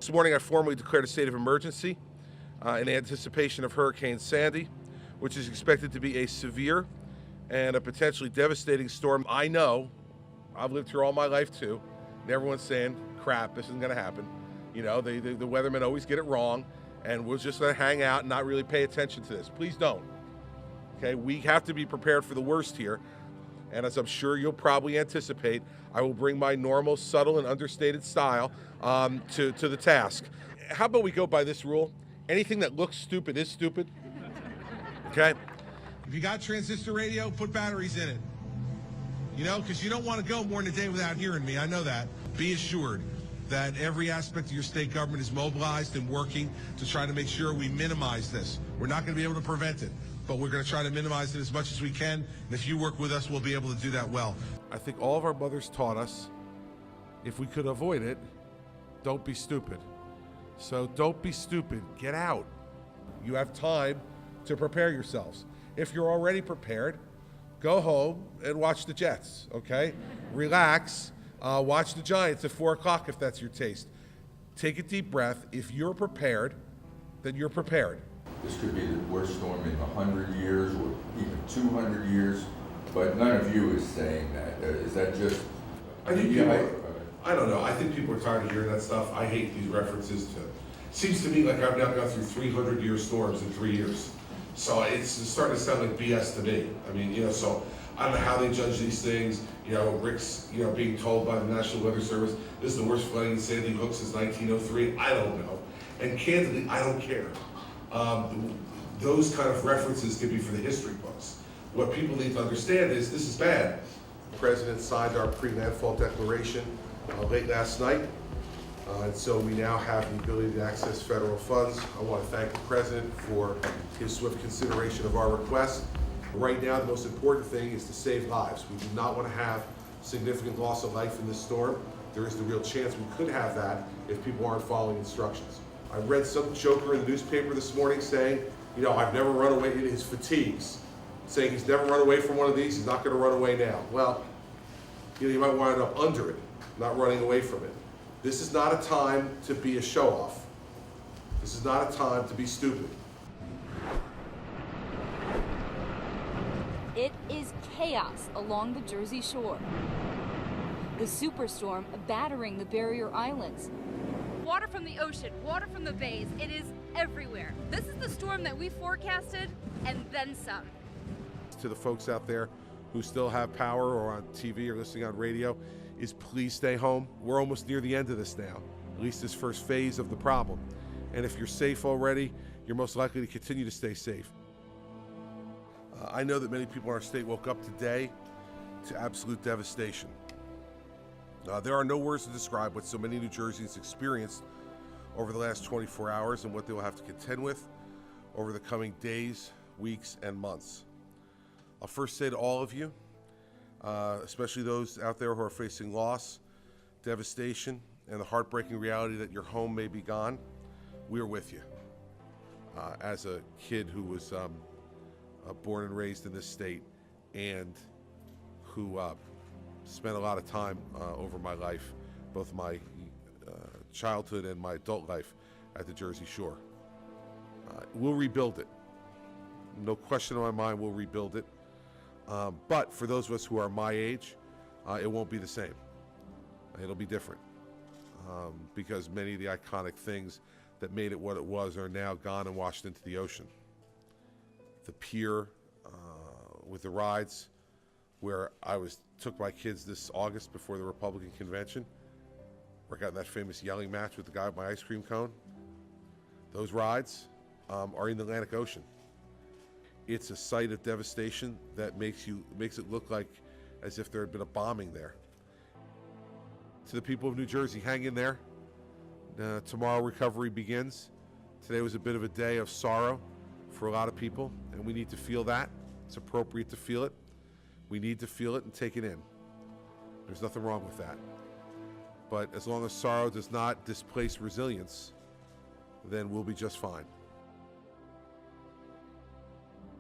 This morning I formally declared a state of emergency in anticipation of Hurricane Sandy, which is expected to be a severe and a potentially devastating storm. I know, I've lived here all my life too, and everyone's saying, crap, this isn't gonna happen. You know, the weathermen always get it wrong, and we're just gonna hang out and not really pay attention to this. Please don't, okay? We have to be prepared for the worst here, and as I'm sure you'll probably anticipate, I will bring my normal, subtle, and understated style to the task. How about we go by this rule? Anything that looks stupid is stupid, okay? If you got transistor radio, put batteries in it. You know, because you don't want to go more than a day without hearing me. I know that. Be assured that every aspect of your state government is mobilized and working to try to make sure we minimize this. We're not going to be able to prevent it, but we're going to try to minimize it as much as we can. And if you work with us, we'll be able to do that well. I think all of our mothers taught us, if we could avoid it, don't be stupid. So don't be stupid. Get out. You have time to prepare yourselves. If you're already prepared, go home and watch the Jets, okay? Relax. Watch the Giants at 4 o'clock if that's your taste. Take a deep breath. If you're prepared, then you're prepared. This could be the worst storm in 100 years or even 200 years, but none of you is saying that. Is that just... I think I don't know. I think people are tired of hearing that stuff. I hate these references to... Seems to me like I've now gone through 300-year storms in 3 years. So it's starting to sound like BS to me. I mean, you know, so I don't know how they judge these things. You know, Rick's, you know, being told by the National Weather Service, this is the worst flooding in Sandy Hook since 1903. I don't know. And candidly, I don't care. Those kind of references could be for the history books. What people need to understand is this is bad. The President signed our pre-landfall declaration late last night. And so we now have the ability to access federal funds. I want to thank the President for his swift consideration of our request. Right now, the most important thing is to save lives. We do not want to have significant loss of life in this storm. There is the real chance we could have that if people aren't following instructions. I read some joker in the newspaper this morning saying, you know, I've never run away in his fatigues, saying he's never run away from one of these, he's not going to run away now. Well, you know, you might wind up under it, not running away from it. This is not a time to be a show-off. This is not a time to be stupid. It is chaos along the Jersey Shore. The superstorm battering the barrier islands. Water from the ocean, water from the bays, it is everywhere. This is the storm that we forecasted and then some. To the folks out there who still have power or on TV or listening on radio, is please stay home. We're almost near the end of this now, at least this first phase of the problem. And if you're safe already, you're most likely to continue to stay safe. I know that many people in our state woke up today to absolute devastation. There are no words to describe what so many New Jerseyans experienced over the last 24 hours and what they will have to contend with over the coming days, weeks, and months. I'll first say to all of you, especially those out there who are facing loss, devastation, and the heartbreaking reality that your home may be gone, we are with you. As a kid who was born and raised in this state and who spent a lot of time over my life, both my childhood and my adult life at the Jersey Shore. We'll rebuild it. No question in my mind, we'll rebuild it. But for those of us who are my age, it won't be the same. It'll be different because many of the iconic things that made it what it was are now gone and washed into the ocean. The pier with the rides, where I took my kids this August before the Republican convention, where I got in that famous yelling match with the guy with my ice cream cone. Those rides are in the Atlantic Ocean. It's a site of devastation that makes it look like as if there had been a bombing there. To the people of New Jersey, hang in there. Tomorrow recovery begins. Today was a bit of a day of sorrow for a lot of people, and we need to feel that. It's appropriate to feel it. We need to feel it and take it in. There's nothing wrong with that. But as long as sorrow does not displace resilience, then we'll be just fine.